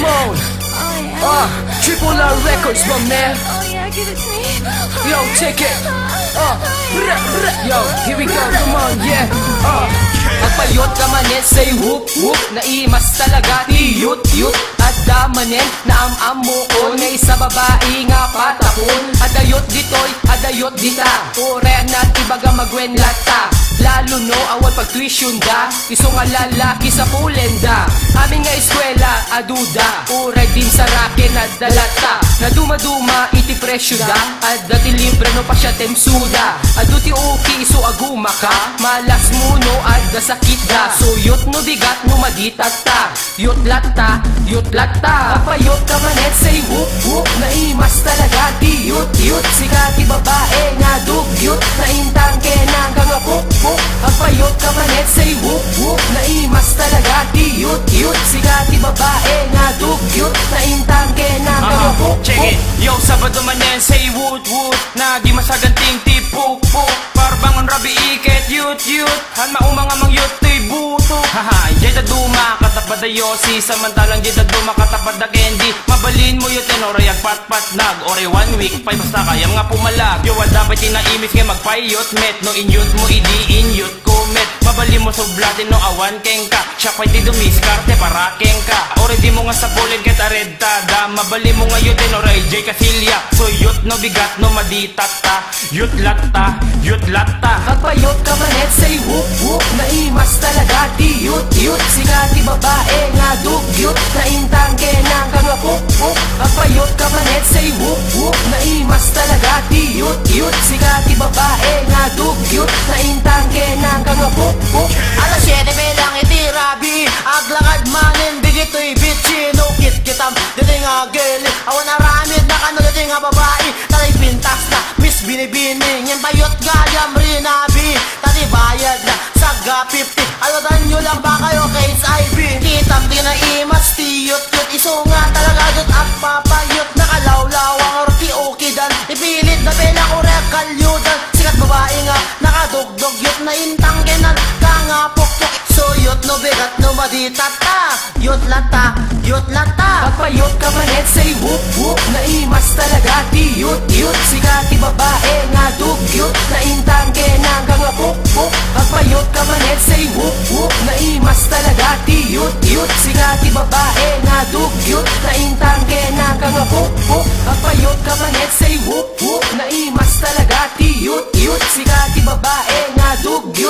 Ramon. Triple R Records, my man. Oh yeah, give it to me. Yo, take it. Yo, here we go, come on, yeah. Magpayot ka manin, say whoop whoop. Naimas talaga, tiyut yut. At damanin, naam-am mo ko. Ngay sa babae nga patakon. Adayot ditoy, adayot dita. Ore na ibaga magwenlata. Lalo no, awal pag tuition da. Iso nga lalaki sa pulenda. Aming nga eskwela, aduda. Ure din sa rakin at dalata. Na dumaduma, iti presyo da. At dati libre no pa siya temsuda. Aduti uki, iso aguma ka. Malas mo no, at da sakit da. So yot no bigat no maditat ta. Yot lata, yot lata. Kapayot ka manet, say whoop whoop. Naimas talaga, di yut yut. Sikati babae nga dugyot. Naintang kenang kanga puk puk. Kapayot ka manet, say whoop whoop. Naimas talaga, di yut yut. Sikati babae nga dugyot. Naintang kenang kanga puk puk. Check it, yo Sabado manen, say woot woot. Nagi masaganting tipuk puk. Parbangon rabi iket yut yut. Han maumang amang yut tuy buto. Haha, jay da duma katapad da yosi. Samantalang jay da duma katapad da candy. Mabalin mo yut yan oray agpat-pat nag. Oray 1 week, pay basta kayam nga pumalag. Yo wal dapat tinaimis nga magpayot met. No inyut mo idi inyut kumet. Mabalin mo soblatin no awan keng ka. Siya pa'y di dumiskarte para keng ka. Oray di mo nga sa pulin ket aredtada. Mabalin mo nga yutin oray jay kasilya. So yut no bigat no maditata. Yut latta, yut latta. Kapayot ka manet, say whoop whoop. Naimas talaga, di yut yut. Sikati babae nga dugyot. Naintang kenang kanga puk puk. Kapayot ka manet, say whoop whoop. Naimas talaga, di yut yut. Sikati babae nga dugyot. Naintang kenang kanga puk puk. Alas 7 lang itirabi. Aglangad manin bigito'y bitchin. No kit kitam, dito nga gili. Awan na ramid na kano dito nga babae. Talay pintas na, miss binibining. Yan bayot gayam rinabi. Tati bayad na, saga 50. Alatan nyo lang ba kayo kay HIV? Kitam di na imas, tiyot yut. Iso nga talaga dut at papayot. Nakalawlawang orki okidan. Ipilit na pela ko rekalyudan. Sikat babae nga, nakadugdog yut na intang kenan. Kanga pukpuk. So yut no bigat no maditata. Yut lata, yut lata. Kapayot ka manet, say whoop whoop. Naimas talaga, di yut yut. Sikati babae nga dugyot. Naintang kenang kanga puk puk. Kapayot ka manet, say whoop whoop. Naimas talaga, di yut yut. Sikati babae nga dugyot. Naintang kenang kanga puk puk. Kapayot ka manet, say whoop whoop. Naimas talaga, di yut yut. Sikati babae nga dugyot.